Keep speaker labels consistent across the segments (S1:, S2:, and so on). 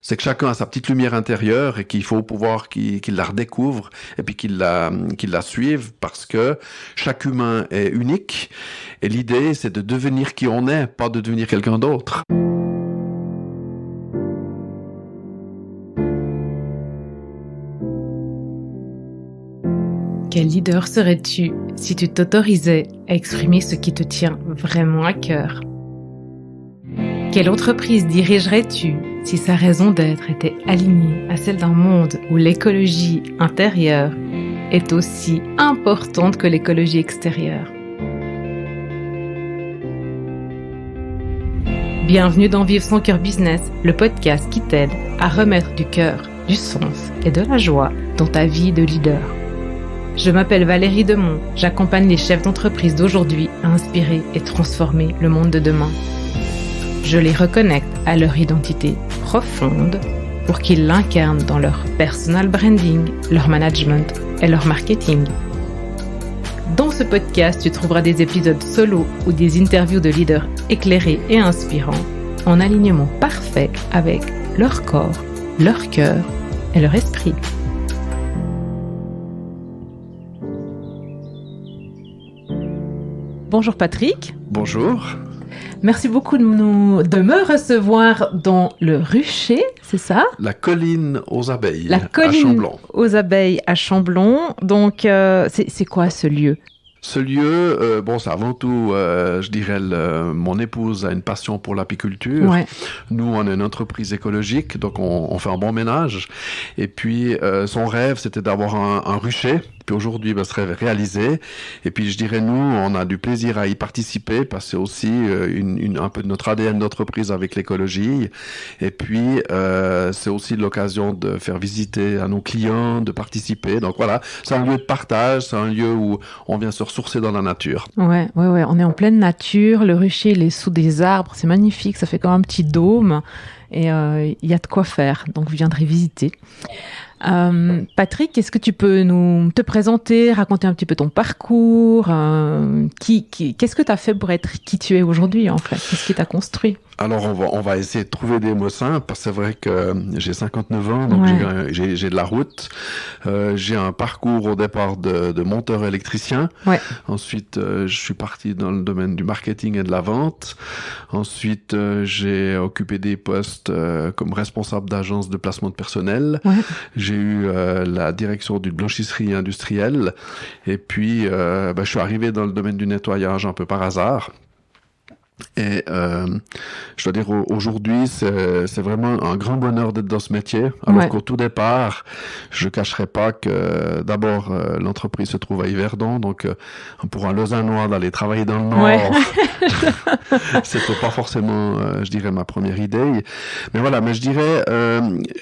S1: C'est que chacun a sa petite lumière intérieure et qu'il faut pouvoir qu'il la redécouvre et puis qu'il la suive parce que chaque humain est unique et l'idée c'est de devenir qui on est, pas de devenir quelqu'un d'autre.
S2: Quel leader serais-tu si tu t'autorisais à exprimer ce qui te tient vraiment à cœur? Quelle entreprise dirigerais-tu si sa raison d'être était alignée à celle d'un monde où l'écologie intérieure est aussi importante que l'écologie extérieure? Bienvenue dans Vivre son cœur business, le podcast qui t'aide à remettre du cœur, du sens et de la joie dans ta vie de leader. Je m'appelle Valérie Demont, j'accompagne les chefs d'entreprise d'aujourd'hui à inspirer et transformer le monde de demain. Je les reconnecte à leur identité profonde pour qu'ils l'incarnent dans leur personal branding, leur management et leur marketing. Dans ce podcast, tu trouveras des épisodes solo ou des interviews de leaders éclairés et inspirants en alignement parfait avec leur corps, leur cœur et leur esprit. Bonjour Patrick.
S1: Bonjour.
S2: Merci beaucoup de me recevoir dans le Rucher, c'est ça?
S1: La colline aux abeilles
S2: à Chamblon. Aux abeilles à Chamblon. Donc, c'est quoi ce lieu?
S1: Ce lieu, c'est avant tout, je dirais, mon épouse a une passion pour l'apiculture.
S2: Ouais.
S1: Nous, on est une entreprise écologique, donc on fait un bon ménage. Et puis, son rêve, c'était d'avoir un rucher. Puis aujourd'hui, ce rêve est réalisé. Et puis, je dirais, nous, on a du plaisir à y participer parce que c'est aussi un peu de notre ADN d'entreprise avec l'écologie. Et puis, c'est aussi l'occasion de faire visiter à nos clients, de participer. Donc voilà, c'est un lieu de partage, c'est un lieu où on vient se ressourcer dans la nature.
S2: Ouais, on est en pleine nature. Le rucher, il est sous des arbres, c'est magnifique. Ça fait comme un petit dôme. Et il y a de quoi faire. Donc, vous viendrez visiter. Patrick, est-ce que tu peux te présenter, raconter un petit peu ton parcours, qu'est-ce que tu as fait pour être qui tu es aujourd'hui en fait? Qu'est-ce qui t'a construit?
S1: Alors on va essayer de trouver des mots simples parce que c'est vrai que j'ai 59 ans, donc ouais. j'ai de la route. J'ai un parcours au départ de monteur électricien.
S2: Ouais.
S1: Ensuite, je suis parti dans le domaine du marketing et de la vente. Ensuite, j'ai occupé des postes comme responsable d'agence de placement de personnel.
S2: Ouais.
S1: J'ai eu la direction d'une blanchisserie industrielle. Et puis, je suis arrivé dans le domaine du nettoyage un peu par hasard. Et je dois dire aujourd'hui c'est vraiment un grand bonheur d'être dans ce métier alors qu'au tout départ je cacherai pas que d'abord l'entreprise se trouve à Yverdon donc pour un Lausannois d'aller travailler dans le Nord c'était pas forcément je dirais ma première idée mais je dirais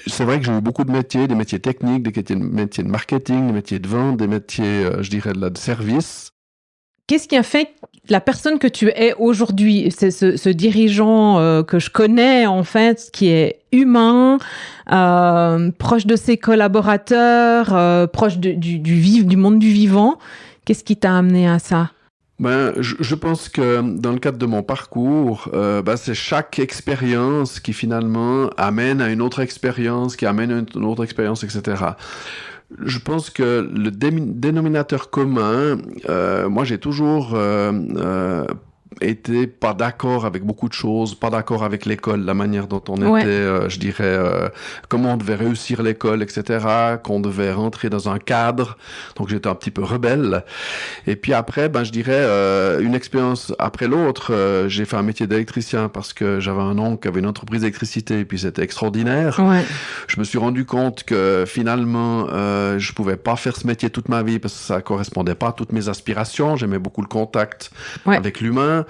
S1: c'est vrai que j'ai eu beaucoup de métiers, des métiers techniques, des métiers de marketing, des métiers de vente, des métiers je dirais de service.
S2: Qu'est-ce qui a fait la personne que tu es aujourd'hui, c'est ce dirigeant que je connais en fait, qui est humain, proche de ses collaborateurs, proche du monde du vivant. Qu'est-ce qui t'a amené à ça?
S1: Je pense que dans le cadre de mon parcours, c'est chaque expérience qui finalement amène à une autre expérience, qui amène à une autre expérience, etc. Je pense que le dénominateur commun, moi j'ai toujours été pas d'accord avec beaucoup de choses, pas d'accord avec l'école, la manière dont on était, je dirais, comment on devait réussir l'école, etc., qu'on devait rentrer dans un cadre. Donc j'étais un petit peu rebelle. Et puis après, je dirais, une expérience après l'autre, j'ai fait un métier d'électricien parce que j'avais un oncle qui avait une entreprise d'électricité et puis c'était extraordinaire.
S2: Ouais.
S1: Je me suis rendu compte que finalement, je pouvais pas faire ce métier toute ma vie parce que ça correspondait pas à toutes mes aspirations. J'aimais beaucoup le contact avec l'humain.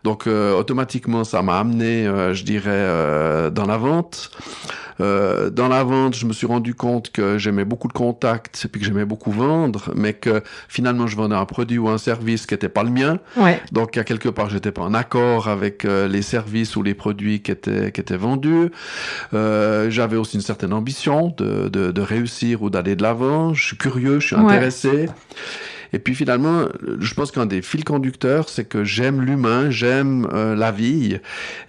S1: Donc automatiquement ça m'a amené je dirais dans la vente. Dans la vente, je me suis rendu compte que j'aimais beaucoup le contact et puis que j'aimais beaucoup vendre, mais que finalement je vendais un produit ou un service qui était pas le mien.
S2: Ouais.
S1: Donc à quelque part, j'étais pas en accord avec les services ou les produits qui étaient vendus. J'avais aussi une certaine ambition de réussir ou d'aller de l'avant. Je suis curieux, je suis intéressé. Et puis finalement, je pense qu'un des fils conducteurs, c'est que j'aime l'humain, j'aime la vie,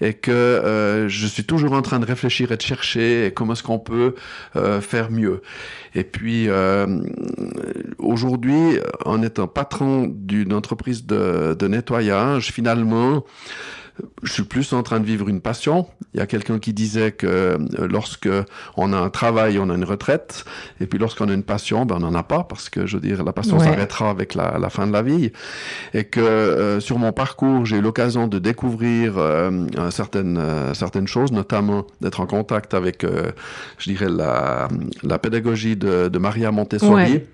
S1: et que je suis toujours en train de réfléchir et de chercher comment est-ce qu'on peut faire mieux. Et puis aujourd'hui, en étant patron d'une entreprise de nettoyage, finalement, je suis plus en train de vivre une passion. Il y a quelqu'un qui disait que lorsque on a un travail, on a une retraite. Et puis lorsqu'on a une passion, on n'en a pas, parce que je veux dire, la passion s'arrêtera avec la fin de la vie. Et que sur mon parcours, j'ai eu l'occasion de découvrir certaines choses, notamment d'être en contact avec, je dirais, la pédagogie de Maria Montessori. Ouais.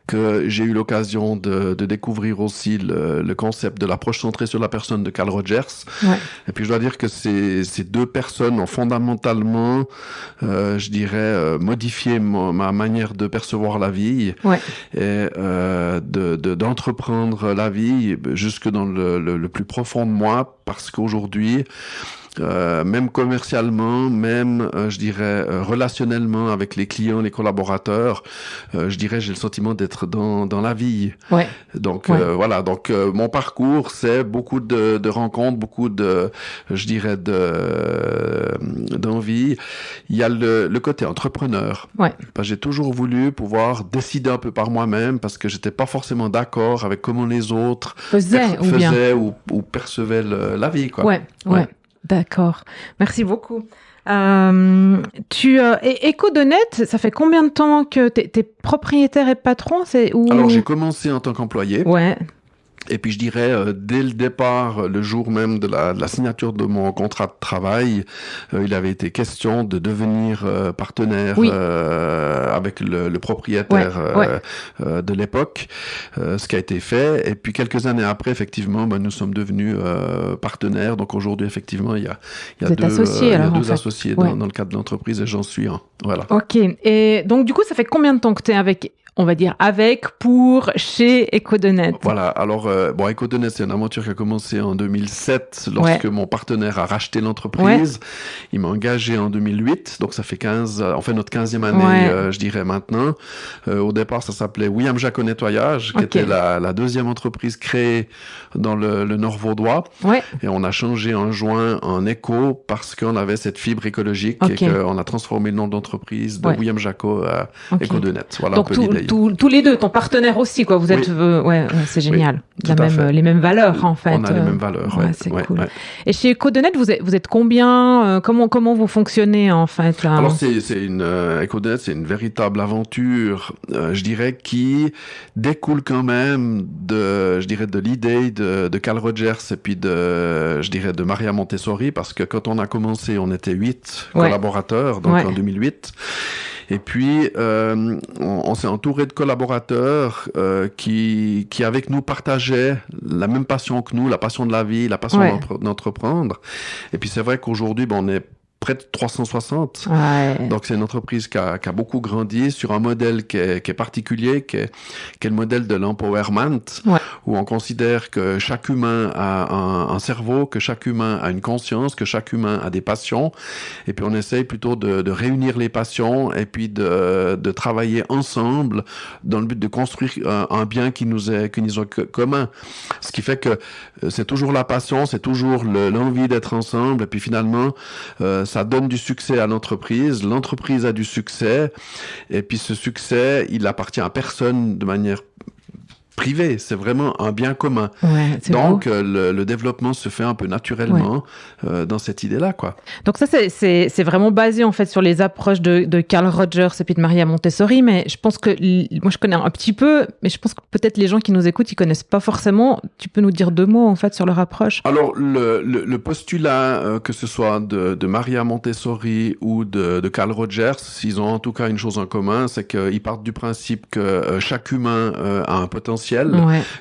S1: Que j'ai eu l'occasion de découvrir aussi le concept de l'approche centrée sur la personne de Carl Rogers. Ouais. Et puis je dois dire que ces deux personnes ont fondamentalement, je dirais, modifié ma manière de percevoir la vie, ouais. Et d'entreprendre la vie jusque dans le plus profond de moi, parce qu'aujourd'hui, même commercialement, même, je dirais, relationnellement avec les clients, les collaborateurs, je dirais, j'ai le sentiment d'être dans la vie. Ouais. Donc, ouais. Voilà. Donc, mon parcours, c'est beaucoup de rencontres, beaucoup je dirais, d'envie. Il y a le côté entrepreneur. Ouais. Parce que j'ai toujours voulu pouvoir décider un peu par moi-même, parce que j'étais pas forcément d'accord avec comment les autres faisaient ou percevaient la vie, quoi.
S2: Ouais. D'accord. Merci beaucoup. EcoDoNet, ça fait combien de temps que t'es propriétaire et patron?
S1: Alors, j'ai commencé en tant qu'employé.
S2: Ouais.
S1: Et puis je dirais, dès le départ, le jour même de la signature de mon contrat de travail, il avait été question de devenir partenaire avec le propriétaire de l'époque, ce qui a été fait. Et puis quelques années après, effectivement, nous sommes devenus partenaires. Donc aujourd'hui, effectivement, il y a deux associés dans le cadre de l'entreprise, et j'en suis un. Voilà.
S2: Ok. Et donc du coup, ça fait combien de temps que tu es avec, on va dire, pour chez EcoDoNet?
S1: Voilà, alors, EcoDoNet, c'est une aventure qui a commencé en 2007, lorsque mon partenaire a racheté l'entreprise. Ouais. Il m'a engagé en 2008, donc ça fait notre 15e année, je dirais maintenant. Au départ, ça s'appelait William Jacot Nettoyage, qui était la deuxième entreprise créée dans le Nord vaudois. Ouais. Et on a changé en juin en Eco, parce qu'on avait cette fibre écologique, et qu'on a transformé le nom d'entreprise de William Jacot à EcoDoNet. Voilà donc un peu l'idée.
S2: Tous les deux, ton partenaire aussi, quoi. Vous êtes, c'est génial. Les mêmes valeurs, en fait.
S1: On a les mêmes valeurs,
S2: c'est cool. Ouais. Et chez EcoDoNet, vous êtes combien? Comment vous fonctionnez, en fait, là?
S1: Alors, EcoDoNet, c'est une véritable aventure, je dirais, qui découle quand même de l'idée de Carl Rogers et puis de Maria Montessori, parce que quand on a commencé, on était 8 collaborateurs, donc en 2008. Et puis, on s'est entouré de collaborateurs qui avec nous partageaient la même passion que nous, la passion de la vie, la passion d'entreprendre. Et puis, c'est vrai qu'aujourd'hui, on est près de 360. Ouais. Donc, c'est une entreprise qui a beaucoup grandi sur un modèle qui est particulier, qui est le modèle de l'empowerment, où on considère que chaque humain a un cerveau, que chaque humain a une conscience, que chaque humain a des passions. Et puis, on essaye plutôt de réunir les passions et puis de travailler ensemble dans le but de construire un bien qui nous est commun. Ce qui fait que c'est toujours la passion, c'est toujours l'envie d'être ensemble. Et puis, finalement, ça donne du succès à l'entreprise a du succès, et puis ce succès, il appartient à personne de manière privée, c'est vraiment un bien commun. Ouais, donc le développement se fait un peu naturellement dans cette idée-là, quoi.
S2: Donc ça, c'est vraiment basé en fait sur les approches de Carl Rogers et puis de Maria Montessori, mais je pense que moi je connais un petit peu, mais je pense que peut-être les gens qui nous écoutent, ils connaissent pas forcément. Tu peux nous dire 2 mots en fait sur leur approche?
S1: Alors le postulat, que ce soit de Maria Montessori ou de Carl Rogers, ils ont en tout cas une chose en commun, c'est qu'ils partent du principe que chaque humain a un potentiel,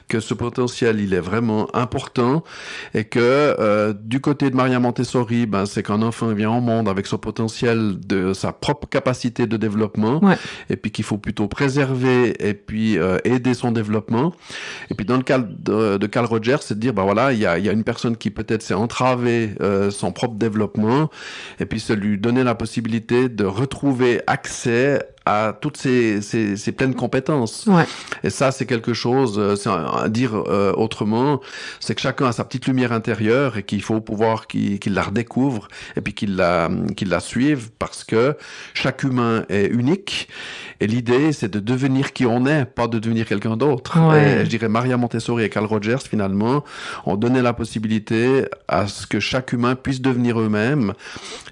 S1: que ce potentiel, il est vraiment important, et que du côté de Maria Montessori, c'est qu'un enfant vient au monde avec son potentiel de sa propre capacité de développement, et puis qu'il faut plutôt préserver et puis aider son développement. Et puis dans le cas de Carl Rogers, c'est de dire, il y a une personne qui peut-être s'est entravée son propre développement, et puis c'est lui donner la possibilité de retrouver accès a toutes ses pleines compétences.
S2: Ouais.
S1: Et ça, c'est quelque chose, c'est à dire autrement, c'est que chacun a sa petite lumière intérieure et qu'il faut pouvoir qu'il la redécouvre et puis qu'il la suive, parce que chaque humain est unique. Et l'idée, c'est de devenir qui on est, pas de devenir quelqu'un d'autre.
S2: Ouais.
S1: Et je dirais Maria Montessori et Carl Rogers, finalement, ont donné la possibilité à ce que chaque humain puisse devenir eux-mêmes.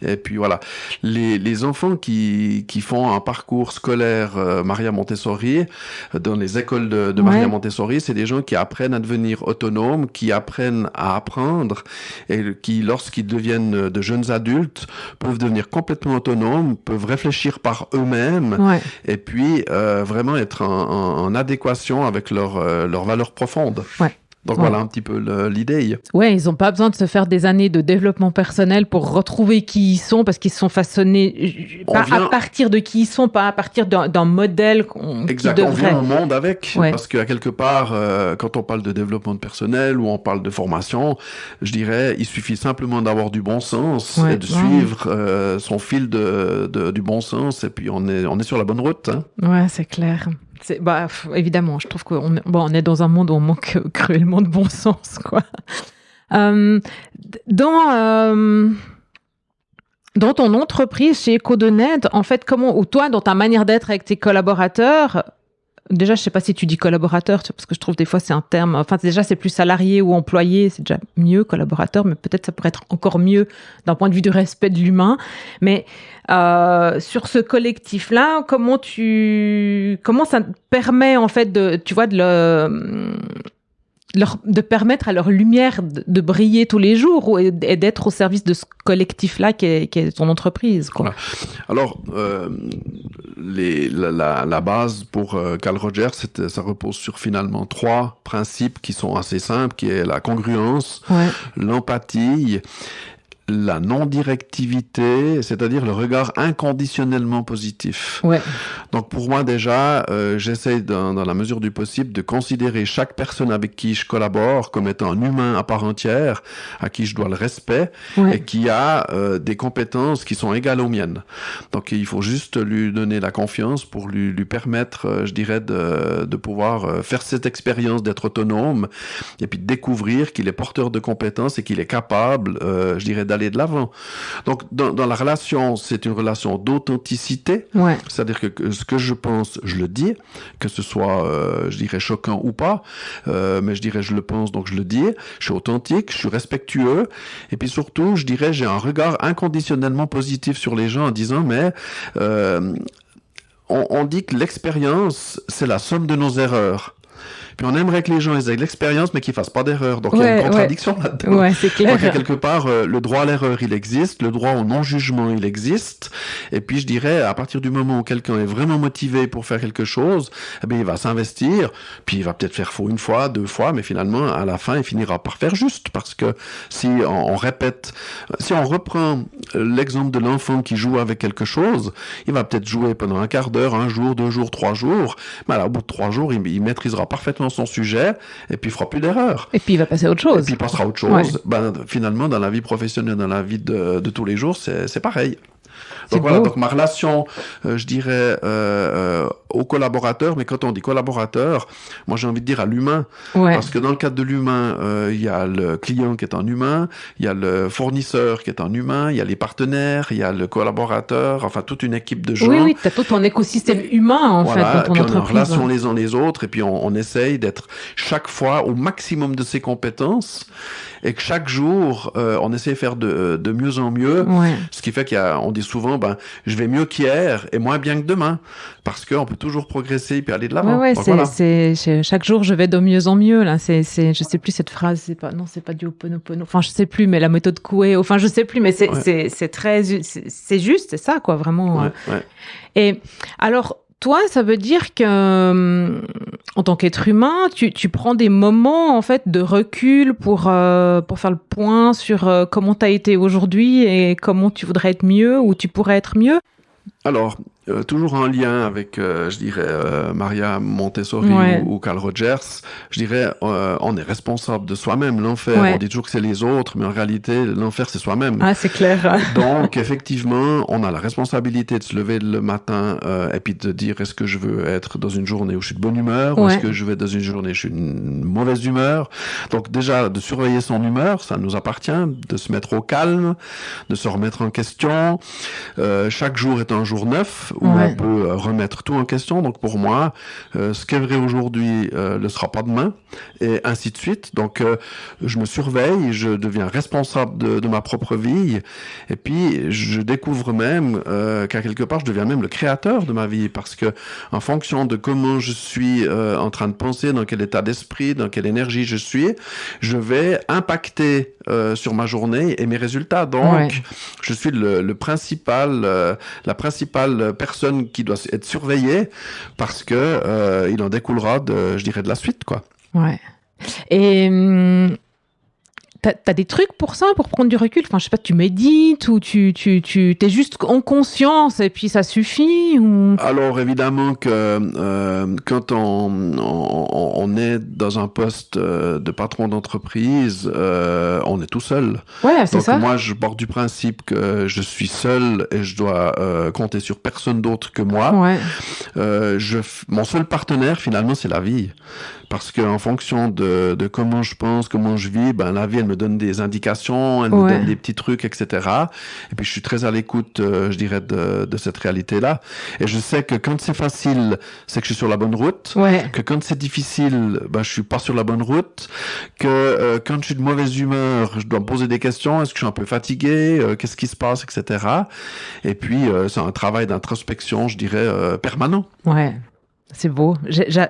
S1: Et puis voilà, les enfants qui font un parcours scolaire Maria Montessori, dans les écoles de Maria Montessori, c'est des gens qui apprennent à devenir autonomes, qui apprennent à apprendre, et qui, lorsqu'ils deviennent de jeunes adultes, peuvent devenir complètement autonomes, peuvent réfléchir par eux-mêmes, et puis vraiment être en adéquation avec leurs valeurs profondes.
S2: Ouais.
S1: Donc voilà un petit peu l'idée.
S2: Ouais, ils n'ont pas besoin de se faire des années de développement personnel pour retrouver qui ils sont, parce qu'ils sont façonnés à partir de qui ils sont, pas à partir d'un modèle
S1: exact, on vient au monde avec, parce qu'à quelque part, quand on parle de développement personnel ou on parle de formation, je dirais, il suffit simplement d'avoir du bon sens et de suivre son fil du bon sens, et puis on est sur la bonne route. Hein.
S2: Ouais, c'est clair. Évidemment, je trouve qu'on est dans un monde où on manque cruellement de bon sens, quoi. Dans ton entreprise chez EcoDonate, en fait, ou toi, dans ta manière d'être avec tes collaborateurs, déjà, je sais pas si tu dis collaborateur, parce que je trouve des fois c'est un terme, enfin déjà c'est plus salarié ou employé, c'est déjà mieux collaborateur, mais peut-être ça pourrait être encore mieux d'un point de vue du respect de l'humain. Mais sur ce collectif-là, comment ça te permet en fait de permettre à leur lumière de briller tous les jours et d'être au service de ce collectif-là qui est ton entreprise, quoi.
S1: Voilà. Alors, la base pour Carl Rogers, ça repose sur finalement 3 principes qui sont assez simples, qui est la congruence, l'empathie, la non-directivité, c'est-à-dire le regard inconditionnellement positif.
S2: Ouais.
S1: Donc pour moi déjà, j'essaie dans la mesure du possible de considérer chaque personne avec qui je collabore comme étant un humain à part entière, à qui je dois le respect et qui a des compétences qui sont égales aux miennes. Donc il faut juste lui donner la confiance pour lui permettre, je dirais, de pouvoir faire cette expérience d'être autonome et puis de découvrir qu'il est porteur de compétences et qu'il est capable, je dirais, d'aller de l'avant. Donc, dans la relation, c'est une relation d'authenticité. Ouais. C'est-à-dire que ce que je pense, je le dis, que ce soit, je dirais, choquant ou pas, mais je dirais, je le pense, donc je le dis. Je suis authentique, je suis respectueux, et puis surtout, je dirais, j'ai un regard inconditionnellement positif sur les gens en disant, mais on dit que l'expérience, c'est la somme de nos erreurs. Puis on aimerait que les gens aient de l'expérience, mais qu'ils fassent pas d'erreur. Donc il y a une contradiction là-dedans.
S2: Ouais, c'est clair.
S1: Donc quelque part, le droit à l'erreur, il existe, le droit au non-jugement, il existe. Et puis je dirais, à partir du moment où quelqu'un est vraiment motivé pour faire quelque chose, eh bien il va s'investir. Puis il va peut-être faire faux 1 fois, 2 fois, mais finalement, à la fin, il finira par faire juste. Parce que si on répète, si on reprend l'exemple de l'enfant qui joue avec quelque chose, il va peut-être jouer pendant un quart d'heure, 1 jour, 2 jours, 3 jours. Mais alors, au bout de 3 jours, il maîtrisera parfaitement son sujet et puis il fera plus d'erreurs.
S2: Et puis il va passer à autre chose.
S1: Et puis il passera à autre chose. Ouais. Finalement, dans la vie professionnelle, dans la vie de tous les jours, c'est pareil. Donc voilà, donc ma relation, je dirais, aux collaborateurs, mais quand on dit collaborateur, moi j'ai envie de dire à l'humain, parce que dans le cadre de l'humain, il y a le client qui est un humain, il y a le fournisseur qui est un humain, il y a les partenaires, il y a le collaborateur, enfin toute une équipe de gens.
S2: Oui, tu as tout ton écosystème humain en fait dans ton
S1: entreprise.
S2: On est en
S1: relation les uns les autres, et puis on essaye d'être chaque fois au maximum de ses compétences, et que chaque jour, on essaie de faire de mieux en mieux, ce qui fait on dit souvent, je vais mieux qu'hier et moins bien que demain, parce qu'on peut toujours progresser et puis aller de l'avant.
S2: C'est chaque jour je vais de mieux en mieux là. Je sais plus cette phrase, c'est pas du Ho'oponopono. Enfin je sais plus, mais la méthode Coué. Enfin je sais plus, mais c'est très, c'est juste, c'est ça quoi vraiment. Et alors. Toi, ça veut dire que, en tant qu'être humain, tu prends des moments en fait de recul pour faire le point sur comment t'as été aujourd'hui et comment tu voudrais être mieux ou tu pourrais être mieux.
S1: Alors, toujours en lien avec, je dirais, Maria Montessori ou Carl Rogers, je dirais, on est responsable de soi-même. L'enfer, on dit toujours que c'est les autres, mais en réalité, l'enfer, c'est soi-même.
S2: Ah, c'est clair.
S1: Donc, effectivement, on a la responsabilité de se lever le matin et puis de dire, est-ce que je veux être dans une journée où je suis de bonne humeur ou est-ce que je vais dans une journée où je suis de mauvaise humeur? Donc, déjà, de surveiller son humeur, ça nous appartient, de se mettre au calme, de se remettre en question. Chaque jour est un jour neuf où on peut remettre tout en question. Donc pour moi, ce qui est vrai aujourd'hui ne sera pas demain, et ainsi de suite. Donc je me surveille, je deviens responsable de ma propre vie, et puis je découvre même qu'à quelque part, je deviens même le créateur de ma vie, parce que en fonction de comment je suis en train de penser, dans quel état d'esprit, dans quelle énergie je suis, je vais impacter sur ma journée et mes résultats. Donc je suis la principale personne qui doit être surveillée, parce que il en découlera de la suite, quoi.
S2: Ouais. Et t'as des trucs pour ça, pour prendre du recul? Enfin, je sais pas, tu médites ou tu t'es juste en conscience et puis ça suffit ou...
S1: Alors évidemment que quand on est dans un poste de patron d'entreprise, on est tout seul.
S2: Ouais, c'est ça.
S1: Donc moi, je pars du principe que je suis seul et je dois compter sur personne d'autre que moi.
S2: Ouais.
S1: Mon seul partenaire, finalement, c'est la vie. Parce qu'en fonction de comment je pense, comment je vis, ben la vie, elle me donne des indications, elle me donne des petits trucs, etc. Et puis je suis très à l'écoute, je dirais, de cette réalité-là. Et je sais que quand c'est facile, c'est que je suis sur la bonne route.
S2: Ouais.
S1: Que quand c'est difficile, ben je suis pas sur la bonne route. Que quand je suis de mauvaise humeur, je dois me poser des questions. Est-ce que je suis un peu fatigué? Qu'est-ce qui se passe, etc. Et puis c'est un travail d'introspection, je dirais, permanent.
S2: Ouais. C'est beau,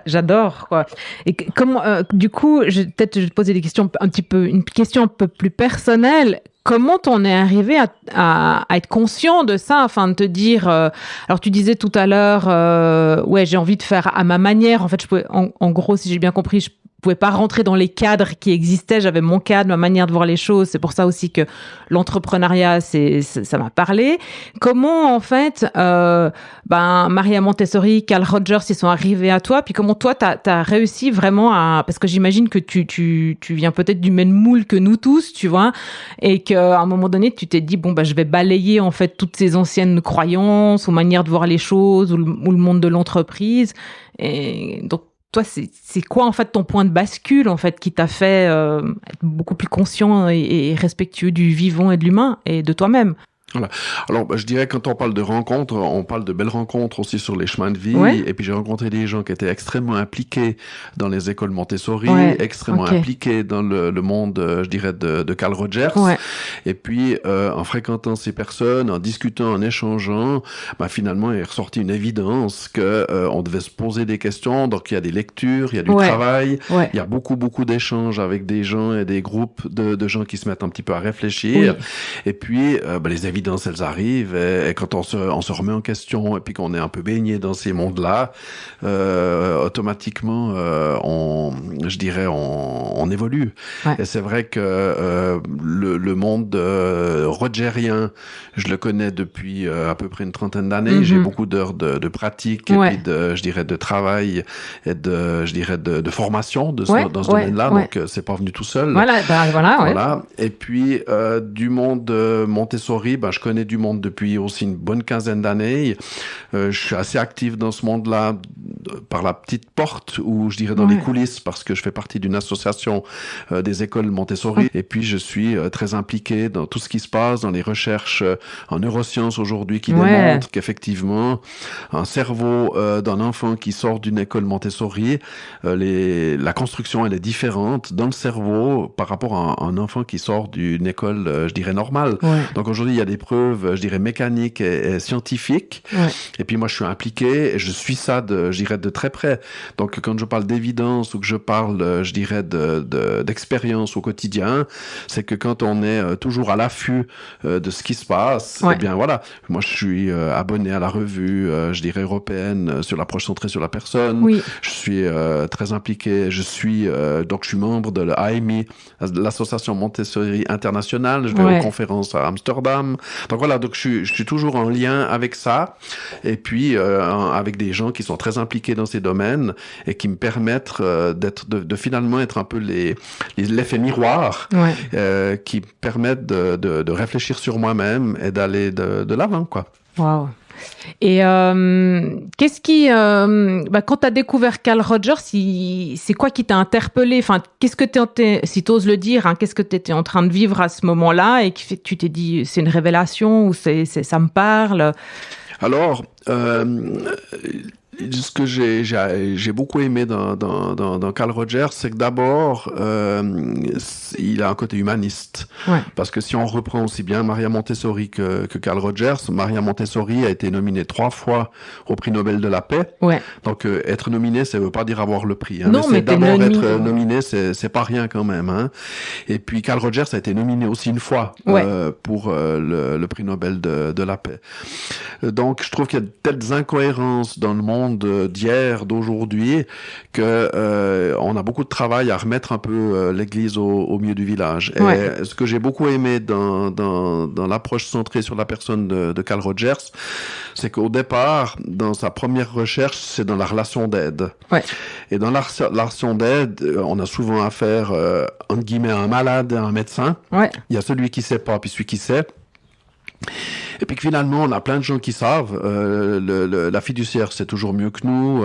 S2: j'adore, quoi. Et comment, du coup, je vais te poser des questions une question un peu plus personnelle. Comment t'en es arrivé à être conscient de ça, afin de te dire, alors tu disais tout à l'heure, j'ai envie de faire à ma manière. En fait, en gros, si j'ai bien compris, je pouvais pas rentrer dans les cadres qui existaient. J'avais mon cadre, ma manière de voir les choses. C'est pour ça aussi que l'entrepreneuriat, ça m'a parlé. Comment, en fait, Maria Montessori, Carl Rogers, ils sont arrivés à toi. Puis comment toi, t'as réussi vraiment parce que j'imagine que tu viens peut-être du même moule que nous tous, tu vois, et qu'à un moment donné, tu t'es dit, je vais balayer, en fait, toutes ces anciennes croyances ou manières de voir les choses ou le monde de l'entreprise. Et donc, toi, c'est quoi, en fait, ton point de bascule, en fait, qui t'a fait être beaucoup plus conscient et respectueux du vivant et de l'humain et de toi-même?
S1: Voilà. Alors, je dirais, quand on parle de rencontres, on parle de belles rencontres aussi sur les chemins de vie. Et puis, j'ai rencontré des gens qui étaient extrêmement impliqués dans les écoles Montessori, extrêmement impliqués dans le monde, je dirais, de Carl Rogers. Et puis, en fréquentant ces personnes, en discutant, en échangeant, finalement, il est ressorti une évidence que on devait se poser des questions. Donc, il y a des lectures, il y a du travail, il y a beaucoup, beaucoup d'échanges avec des gens et des groupes de gens qui se mettent un petit peu à réfléchir. Et puis, les évidences, elles arrivent, et quand on se remet en question et puis qu'on est un peu baigné dans ces mondes-là, automatiquement, on évolue. Et c'est vrai que le monde rogerien, je le connais depuis à peu près une trentaine d'années. J'ai beaucoup d'heures de pratique et puis de travail et de formation dans ce domaine-là. Donc c'est pas venu tout seul. Voilà. Et puis du monde Montessori, je connais du monde depuis aussi une bonne quinzaine d'années. Je suis assez actif dans ce monde-là par la petite porte, ou je dirais dans les coulisses, parce que je fais partie d'une association des écoles Montessori. Et puis je suis très impliqué dans tout ce qui se passe, dans les recherches en neurosciences aujourd'hui, qui démontrent qu'effectivement, un cerveau d'un enfant qui sort d'une école Montessori, la construction, elle est différente dans le cerveau par rapport à un enfant qui sort d'une école, je dirais, normale. Donc aujourd'hui, il y a des preuves, je dirais, mécaniques et scientifiques. Et puis moi, je suis impliqué et je suis ça, de très près. Donc quand je parle d'évidence ou que je parle, je dirais, d'expérience au quotidien, c'est que quand on est toujours à l'affût de ce qui se passe, eh bien voilà, moi je suis abonné à la revue, je dirais, européenne sur l'approche centrée sur la personne. Je suis très impliqué, donc je suis membre de l'AMI, l'association Montessori internationale. Je vais aux conférences à Amsterdam. Donc voilà, donc je suis toujours en lien avec ça, et puis avec des gens qui sont très impliqués dans ces domaines et qui me permettent de finalement être un peu l'effet miroir, qui me permettent de réfléchir sur moi-même et d'aller de l'avant, quoi.
S2: Wow. Et qu'est-ce qui, quand tu as découvert Carl Rogers, c'est quoi qui t'a interpellé? Enfin, qu'est-ce que si tu oses le dire, hein, qu'est-ce que tu étais en train de vivre à ce moment-là et qui fait que tu t'es dit c'est une révélation ou ça me parle?
S1: Alors, ce que j'ai beaucoup aimé dans Carl Rogers, c'est que d'abord, il a un côté humaniste. Parce que si on reprend aussi bien Maria Montessori que Carl Rogers, Maria Montessori a été nominée 3 fois au prix Nobel de la paix. Donc, être nominé, ça veut pas dire avoir le prix. Hein,
S2: non, mais
S1: d'abord être nominé, c'est pas rien quand même. Hein. Et puis, Carl Rogers a été nominé aussi une fois pour le prix Nobel de la paix. Donc, je trouve qu'il y a de telles incohérences dans le monde d'hier, d'aujourd'hui, que on a beaucoup de travail à remettre un peu l'église au milieu du village. Et ce que j'ai beaucoup aimé dans l'approche centrée sur la personne de Carl Rogers, c'est qu'au départ, dans sa première recherche, c'est dans la relation d'aide. Et dans la relation d'aide, on a souvent affaire, entre guillemets, à un malade et à un médecin. Il y a celui qui sait pas, puis celui qui sait. Et puis que finalement, on a plein de gens qui savent. La fiduciaire, c'est toujours mieux que nous.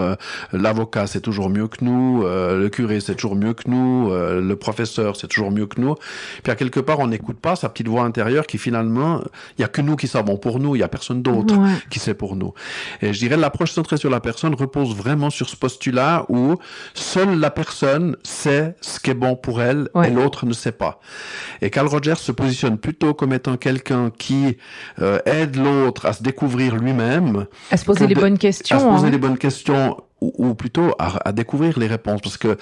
S1: L'avocat, c'est toujours mieux que nous. Le curé, c'est toujours mieux que nous. Le professeur, c'est toujours mieux que nous. Puis à quelque part, on n'écoute pas sa petite voix intérieure qui finalement, il y a que nous qui savons pour nous. Il y a personne d'autre qui sait pour nous. Et je dirais, l'approche centrée sur la personne repose vraiment sur ce postulat où seule la personne sait ce qui est bon pour elle et l'autre ne sait pas. Et Carl Rogers se positionne plutôt comme étant quelqu'un qui aide l'autre à se découvrir lui-même.
S2: À se poser les bonnes questions.
S1: À se poser les bonnes questions, ou plutôt à découvrir les réponses, parce que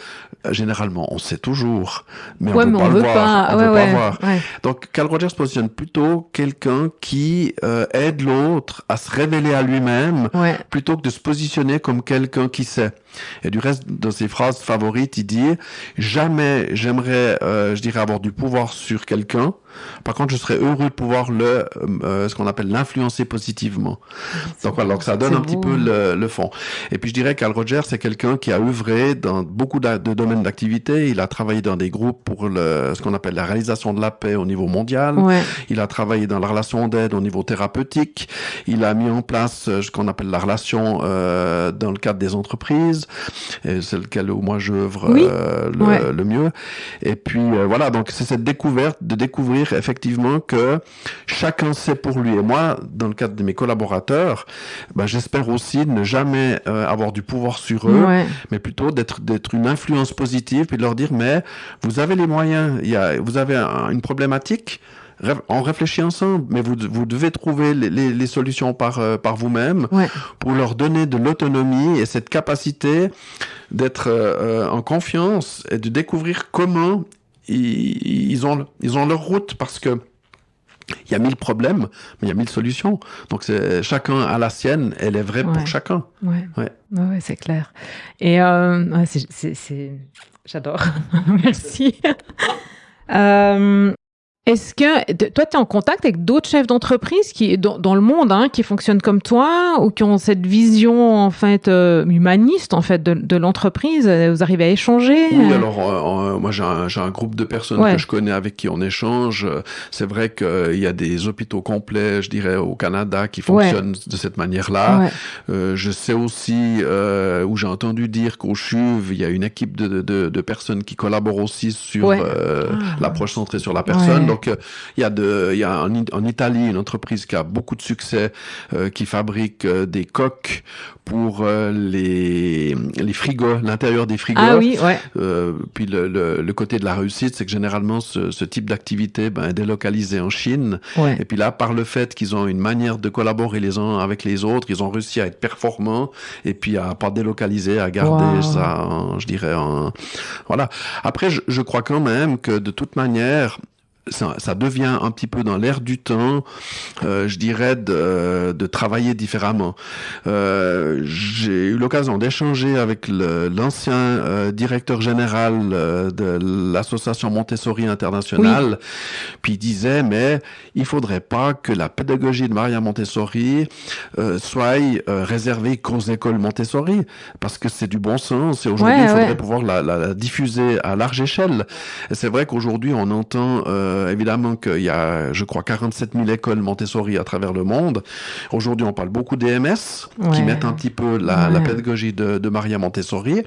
S1: généralement on sait toujours, mais on ne veut pas le voir. Donc Carl Rogers se positionne plutôt quelqu'un qui aide l'autre à se révéler à lui-même, plutôt que de se positionner comme quelqu'un qui sait. Et du reste de ses phrases favorites, il dit « Jamais j'aimerais, je dirais, avoir du pouvoir sur quelqu'un. Par contre, je serais heureux de pouvoir ce qu'on appelle l'influencer positivement. » Donc voilà, donc ça donne un petit peu le fond. Et puis je dirais Carl Rogers, c'est quelqu'un qui a œuvré dans beaucoup de domaines d'activité. Il a travaillé dans des groupes pour ce qu'on appelle la réalisation de la paix au niveau mondial. Il a travaillé dans la relation d'aide au niveau thérapeutique. Il a mis en place ce qu'on appelle la relation dans le cadre des entreprises. Et c'est lequel où moi j'œuvre le mieux. Et puis voilà, donc c'est cette découverte de découvrir effectivement que chacun sait pour lui. Et moi, dans le cadre de mes collaborateurs, j'espère aussi ne jamais avoir du pouvoir sur eux, mais plutôt d'être une influence positive, puis de leur dire mais vous avez les moyens, vous avez une problématique. On réfléchit ensemble, mais vous devez trouver les solutions par vous-même pour leur donner de l'autonomie et cette capacité d'être en confiance et de découvrir comment ils ont leur route, parce que il y a 1000 problèmes, mais il y a 1000 solutions. Donc chacun a la sienne, elle est vraie pour chacun.
S2: Ouais, c'est clair. Et j'adore. Merci. Est-ce que toi, tu es en contact avec d'autres chefs d'entreprise qui dans le monde, qui fonctionnent comme toi ou qui ont cette vision en fait humaniste en fait de l'entreprise? Vous arrivez à échanger?
S1: Oui, alors moi j'ai un groupe de personnes que je connais avec qui on échange. C'est vrai qu'il y a des hôpitaux complets, je dirais, au Canada qui fonctionnent de cette manière-là. Je sais aussi où j'ai entendu dire qu'au CHUV, il y a une équipe de personnes qui collaborent aussi sur l'approche centrée sur la personne. Donc, il y a en Italie une entreprise qui a beaucoup de succès, qui fabrique des coques pour les frigos, l'intérieur des frigos. Puis le côté de la réussite, c'est que généralement ce type d'activité est délocalisé en Chine. Et puis là, par le fait qu'ils ont une manière de collaborer les uns avec les autres, ils ont réussi à être performants et puis à pas délocaliser, à garder ça, je dirais, voilà. Après, je crois quand même que de toute manière, ça devient un petit peu dans l'air du temps, je dirais, de travailler différemment. J'ai eu l'occasion d'échanger avec l'ancien directeur général de l'association Montessori internationale, puis il disait, mais il faudrait pas que la pédagogie de Maria Montessori soit réservée qu'aux écoles Montessori, parce que c'est du bon sens, et aujourd'hui, il faudrait pouvoir la diffuser à large échelle. Et c'est vrai qu'aujourd'hui, on entend évidemment qu'il y a, je crois, 47 000 écoles Montessori à travers le monde. Aujourd'hui, on parle beaucoup d'EMS, qui mettent un petit peu la pédagogie de Maria Montessori.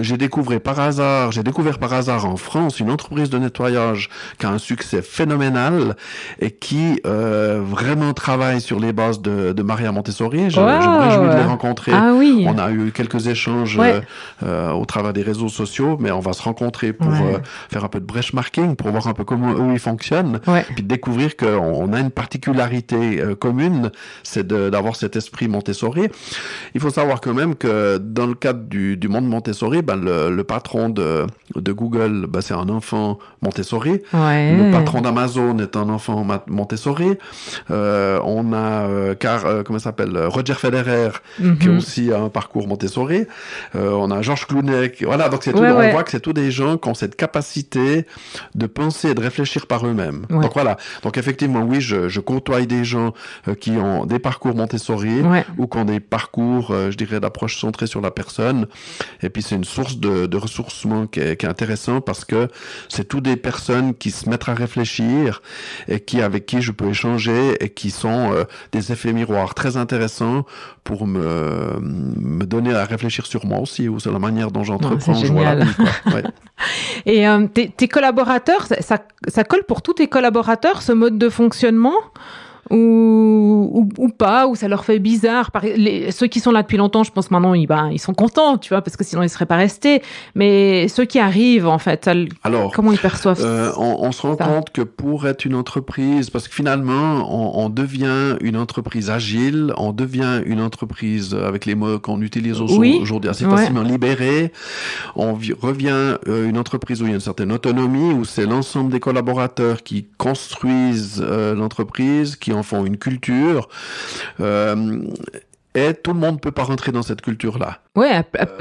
S1: J'ai découvert par hasard en France une entreprise de nettoyage qui a un succès phénoménal et qui vraiment travaille sur les bases de Maria Montessori. Je me réjouis de les rencontrer. On a eu quelques échanges au travers des réseaux sociaux, mais on va se rencontrer pour faire un peu de benchmarking, pour voir un peu comment eux ils fonctionnent, puis de découvrir qu'on a une particularité commune, c'est d'avoir cet esprit Montessori. Il faut savoir quand même que dans le cadre du monde Montessori, le patron de Google, c'est un enfant Montessori. Le patron d'Amazon est un enfant Montessori. On a comment ça s'appelle, Roger Federer, qui a aussi un parcours Montessori. On a Georges Clooney. Voilà, donc on voit que c'est tous des gens qui ont cette capacité de penser et de réfléchir par eux-mêmes. Donc voilà. Donc effectivement, oui, je côtoie des gens qui ont des parcours Montessori ou qui ont des parcours, je dirais, d'approche centrée sur la personne. Et puis c'est une source de ressourcement qui est intéressant parce que c'est toutes des personnes qui se mettent à réfléchir et avec qui je peux échanger et qui sont des effets miroirs très intéressants pour me donner à réfléchir sur moi aussi ou sur la manière dont j'entreprends.
S2: C'est génial. Et tes collaborateurs, ça colle pour tous tes collaborateurs, ce mode de fonctionnement ou pas, ou ça leur fait bizarre. Ceux qui sont là depuis longtemps, je pense maintenant, ils sont contents, tu vois, parce que sinon ils seraient pas restés. Mais ceux qui arrivent, en fait, comment ils perçoivent
S1: on se rend compte que pour être une entreprise, parce que finalement, on devient une entreprise agile, on devient une entreprise avec les mots qu'on utilise aujourd'hui assez facilement libérée. On revient une entreprise où il y a une certaine autonomie, où c'est l'ensemble des collaborateurs qui construisent l'entreprise, qui en font une culture, et tout le monde peut pas rentrer dans cette culture-là.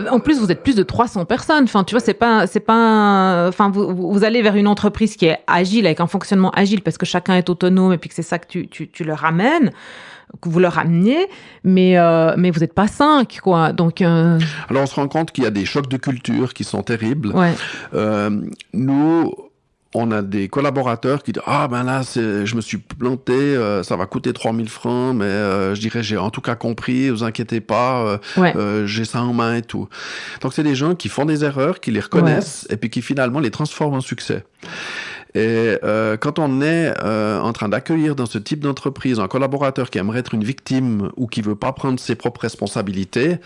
S2: En plus vous êtes plus de 300 personnes. Enfin, tu vois, c'est pas enfin vous allez vers une entreprise qui est agile, avec un fonctionnement agile, parce que chacun est autonome et puis que c'est ça que tu leur amènes, que vous leur amenez, mais vous n'êtes pas 5, quoi. Donc
S1: alors on se rend compte qu'il y a des chocs de culture qui sont terribles. Nous, on a des collaborateurs qui disent « Ah, ben là, je me suis planté, ça va coûter 3 000 francs, mais je dirais, j'ai en tout cas compris, vous inquiétez pas, j'ai ça en main et tout. » Donc, c'est des gens qui font des erreurs, qui les reconnaissent, et puis qui finalement les transforment en succès. Et quand on est en train d'accueillir dans ce type d'entreprise un collaborateur qui aimerait être une victime ou qui veut pas prendre ses propres responsabilités,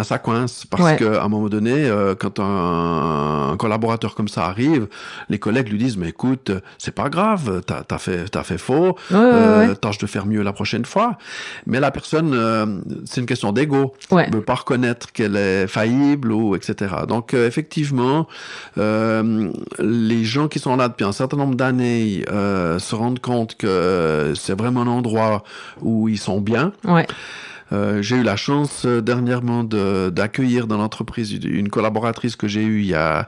S1: ça coince parce qu'à un moment donné, quand un collaborateur comme ça arrive, les collègues lui disent mais écoute, c'est pas grave, t'as fait faux, tâche de faire mieux la prochaine fois. Mais la personne, c'est une question d'ego, veut pas reconnaître qu'elle est faillible ou etc. Donc effectivement, les gens qui sont là depuis un certain nombre d'années se rendent compte que c'est vraiment un endroit où ils sont bien. J'ai eu la chance dernièrement d'accueillir dans l'entreprise une collaboratrice que j'ai eue il y a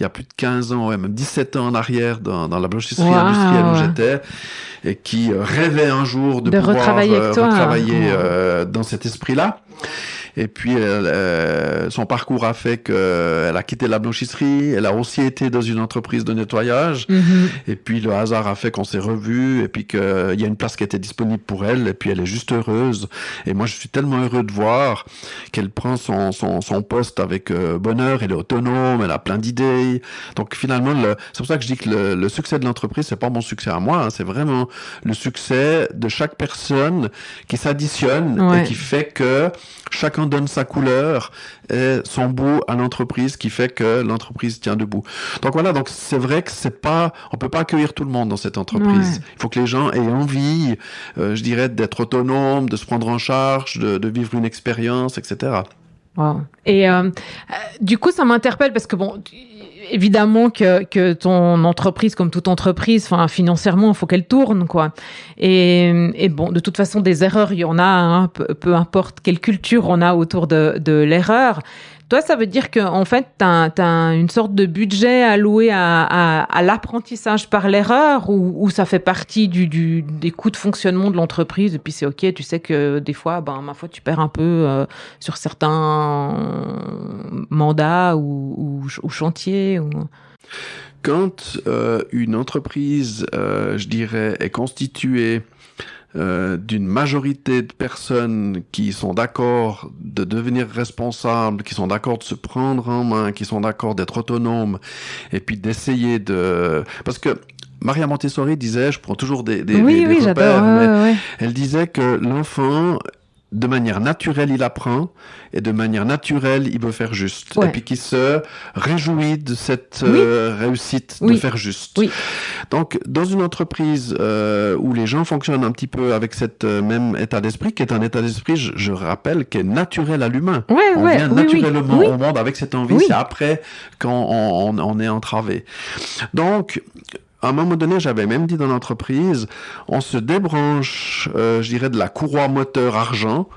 S1: plus de 15 ans, même 17 ans en arrière dans la blanchisserie industrielle où j'étais, et qui rêvait un jour de pouvoir retravailler dans cet esprit-là. Et puis, son parcours a fait qu'elle a quitté la blanchisserie. Elle a aussi été dans une entreprise de nettoyage. Et puis, le hasard a fait qu'on s'est revus et puis qu'il y a une place qui était disponible pour elle. Et puis, elle est juste heureuse. Et moi, je suis tellement heureux de voir qu'elle prend son poste avec bonheur. Elle est autonome, elle a plein d'idées. Donc, finalement, c'est pour ça que je dis que le succès de l'entreprise, c'est pas mon succès à moi. C'est vraiment le succès de chaque personne qui s'additionne et qui fait que chacun donne sa couleur et son bout à l'entreprise qui fait que l'entreprise tient debout. Donc voilà, donc c'est vrai que on peut pas accueillir tout le monde dans cette entreprise. Il faut que les gens aient envie, je dirais, d'être autonomes, de se prendre en charge, de vivre une expérience, etc.
S2: Wow. Et du coup, ça m'interpelle parce que bon, évidemment que ton entreprise, comme toute entreprise, enfin financièrement, il faut qu'elle tourne, quoi. Et bon, de toute façon, des erreurs, il y en a, hein, peu importe quelle culture on a autour de l'erreur. Toi, ça veut dire qu'en fait, t'as une sorte de budget alloué à l'apprentissage par l'erreur, ou ça fait partie des coûts de fonctionnement de l'entreprise, et puis c'est OK, tu sais que des fois, ma foi, tu perds un peu sur certains mandats ou chantiers.
S1: Quand une entreprise, je dirais, est constituée d'une majorité de personnes qui sont d'accord de devenir responsables, qui sont d'accord de se prendre en main, qui sont d'accord d'être autonomes, et puis d'essayer de... Parce que Maria Montessori disait, je prends toujours des repères, mais elle disait que l'enfant, de manière naturelle, il apprend, et de manière naturelle, il veut faire juste. Et puis qu'il se réjouit de cette réussite de faire juste. Oui. Donc, dans une entreprise où les gens fonctionnent un petit peu avec cette même état d'esprit, qui est un état d'esprit, je rappelle, qui est naturel à l'humain. On vient naturellement au monde avec cette envie, c'est après quand on est entravé. Donc, à un moment donné, j'avais même dit dans l'entreprise, on se débranche, je dirais, de la courroie moteur argent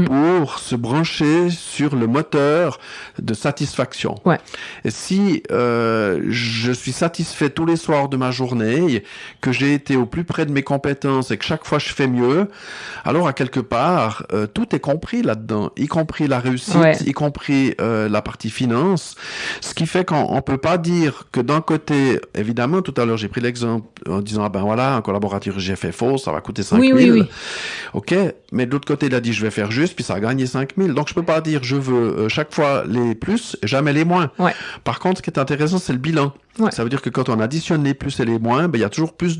S1: pour se brancher sur le moteur de satisfaction. Ouais. Et si je suis satisfait tous les soirs de ma journée, que j'ai été au plus près de mes compétences et que chaque fois je fais mieux, alors à quelque part, tout est compris là-dedans, y compris la réussite, y compris la partie finance, ce qui fait qu'on peut pas dire que d'un côté, évidemment, tout à l'heure j'ai pris l'exemple en disant, voilà, un collaborateur, j'ai fait faux, ça va coûter 5 000. Oui. OK, mais de l'autre côté, il a dit, je vais faire juste, puis ça a gagné 5 000. Donc, je peux pas dire, je veux chaque fois les plus, jamais les moins. Ouais. Par contre, ce qui est intéressant, c'est le bilan. Ouais. Ça veut dire que quand on additionne les plus et les moins, il y a toujours plus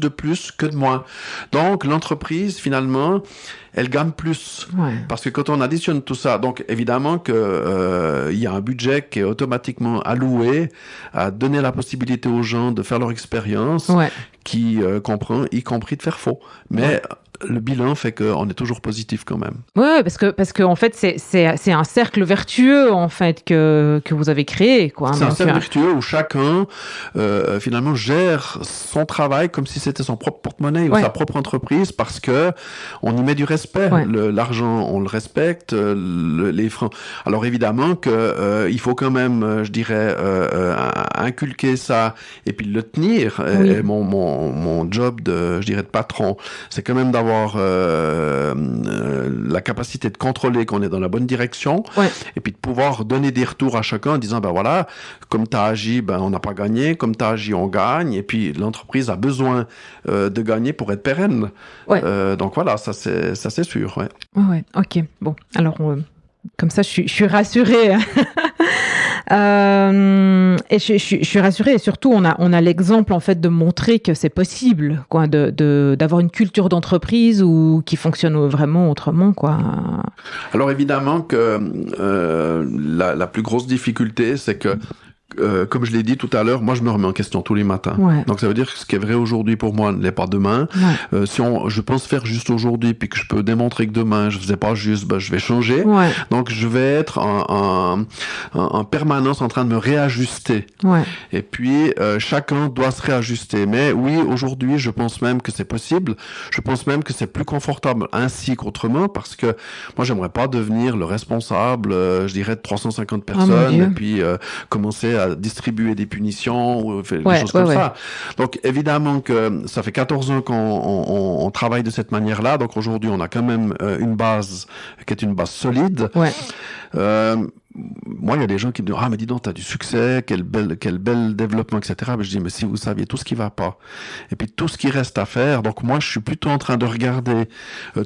S1: que de moins. Donc, l'entreprise, finalement, elle gagne plus. Ouais. Parce que quand on additionne tout ça, donc évidemment que il y a un budget qui est automatiquement alloué à donner la possibilité aux gens de faire leur expérience, qui comprend, y compris de faire faux. Mais le bilan fait qu'on est toujours positif quand même.
S2: Ouais, parce que en fait, c'est un cercle vertueux en fait que vous avez créé, quoi.
S1: C'est un cercle vertueux où chacun finalement gère son travail comme si c'était son propre porte-monnaie ou sa propre entreprise, parce que on y met du respect. L'argent, on le respecte, les francs. Alors évidemment que il faut quand même, je dirais, inculquer ça et puis le tenir. Et mon job de patron, c'est quand même d'avoir la capacité de contrôler qu'on est dans la bonne direction, et puis de pouvoir donner des retours à chacun en disant, voilà, comme tu as agi, on n'a pas gagné, comme tu as agi, on gagne, et puis l'entreprise a besoin de gagner pour être pérenne. Donc voilà, ça c'est sûr.
S2: Ouais, ok. Bon, alors comme ça, je suis rassurée. Et je suis rassurée, et surtout on a l'exemple en fait de montrer que c'est possible, quoi, d'avoir une culture d'entreprise qui fonctionne vraiment autrement, quoi.
S1: Alors évidemment que la plus grosse difficulté, c'est que comme je l'ai dit tout à l'heure, moi je me remets en question tous les matins. Donc ça veut dire que ce qui est vrai aujourd'hui pour moi ne l'est pas demain. Si je pense faire juste aujourd'hui, puis que je peux démontrer que demain je faisais pas juste, je vais changer. Donc je vais être en permanence en train de me réajuster. Et puis chacun doit se réajuster. Mais oui, aujourd'hui je pense même que c'est possible. Je pense même que c'est plus confortable ainsi qu'autrement, parce que moi j'aimerais pas devenir le responsable, je dirais, de 350 personnes, et puis commencer à distribuer des punitions ou des choses comme ça. Donc évidemment que ça fait 14 ans qu'on travaille de cette manière-là. Donc aujourd'hui, on a quand même une base qui est une base solide. Moi, il y a des gens qui me disent, mais dis donc, t'as du succès, quel bel développement, etc. Mais je dis, mais si vous saviez tout ce qui va pas, et puis tout ce qui reste à faire. Donc moi, je suis plutôt en train de regarder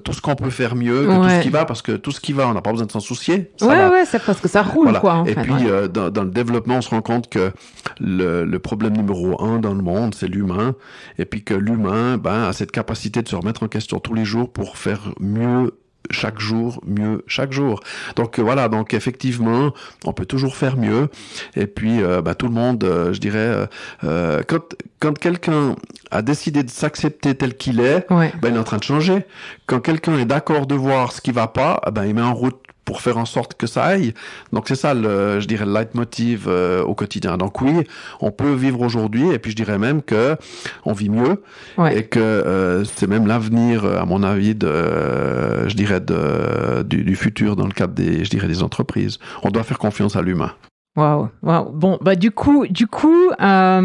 S1: tout ce qu'on peut faire mieux que tout ce qui va, parce que tout ce qui va, on n'a pas besoin de s'en soucier.
S2: C'est parce que ça roule, quoi.
S1: Et puis dans le développement, on se rend compte que le problème numéro 1 dans le monde, c'est l'humain, et puis que l'humain, a cette capacité de se remettre en question tous les jours pour faire mieux chaque jour, mieux chaque jour. Donc voilà, donc effectivement, on peut toujours faire mieux. Et puis tout le monde, je dirais, quand quelqu'un a décidé de s'accepter tel qu'il est, il est en train de changer. Quand quelqu'un est d'accord de voir ce qui va pas, il met en route pour faire en sorte que ça aille. Donc c'est ça, je dirais, le leitmotiv au quotidien. Donc oui, on peut vivre aujourd'hui, et puis je dirais même que on vit mieux, et que c'est même l'avenir, à mon avis, je dirais du futur dans le cadre des entreprises. On doit faire confiance à l'humain.
S2: Waouh. Bon, bah du coup, t'as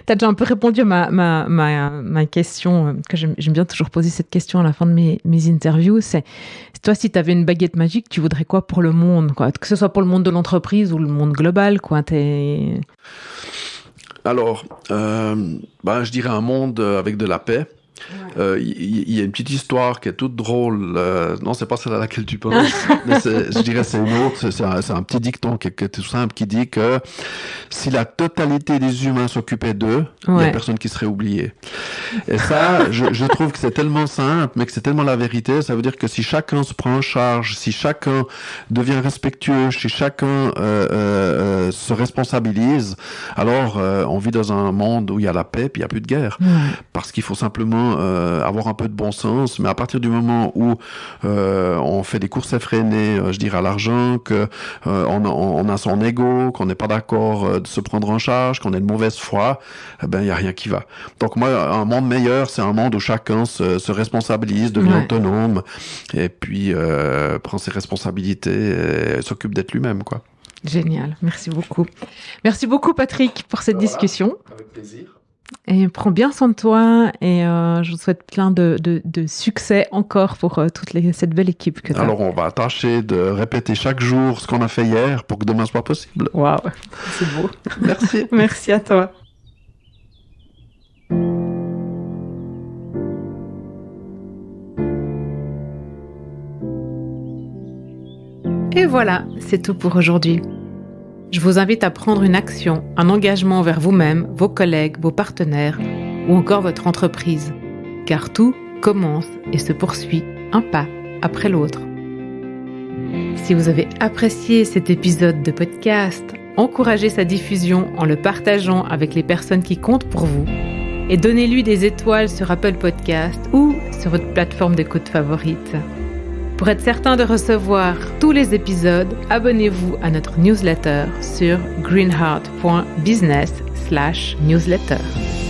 S2: déjà un peu répondu à ma question, que j'aime bien toujours poser cette question à la fin de mes interviews. C'est toi, si t'avais une baguette magique, tu voudrais quoi pour le monde, quoi, que ce soit pour le monde de l'entreprise ou le monde global, quoi.
S1: Alors, je dirais un monde avec de la paix. Il y a une petite histoire qui est toute drôle. Non, c'est pas celle à laquelle tu penses. Mais je dirais c'est une autre. C'est un petit dicton qui est tout simple, qui dit que si la totalité des humains s'occupait d'eux, il y a personne qui serait oublié. Et ça, je trouve que c'est tellement simple, mais que c'est tellement la vérité. Ça veut dire que si chacun se prend en charge, si chacun devient respectueux, si chacun se responsabilise, alors on vit dans un monde où il y a la paix, puis il y a plus de guerre. Parce qu'il faut simplement avoir un peu de bon sens, mais à partir du moment où on fait des courses effrénées, je dirais à l'argent, que on a son ego, qu'on n'est pas d'accord de se prendre en charge, qu'on est de mauvaise foi, il y a rien qui va. Donc moi, un monde meilleur, c'est un monde où chacun se responsabilise, devient autonome, et puis prend ses responsabilités et s'occupe d'être lui-même, quoi.
S2: Génial, merci beaucoup. Merci beaucoup, Patrick, pour cette discussion.
S1: Avec plaisir.
S2: Et prends bien soin de toi, et je vous souhaite plein de succès encore pour cette belle équipe que tu as.
S1: Alors on va tâcher de répéter chaque jour ce qu'on a fait hier pour que demain soit possible.
S2: Waouh, c'est beau.
S1: Merci.
S2: Merci à toi. Et voilà, c'est tout pour aujourd'hui. Je vous invite à prendre une action, un engagement vers vous-même, vos collègues, vos partenaires ou encore votre entreprise. Car tout commence et se poursuit un pas après l'autre. Si vous avez apprécié cet épisode de podcast, encouragez sa diffusion en le partageant avec les personnes qui comptent pour vous et donnez-lui des étoiles sur Apple Podcast ou sur votre plateforme d'écoute favorite. Pour être certain de recevoir tous les épisodes, abonnez-vous à notre newsletter sur greenheart.business/newsletter.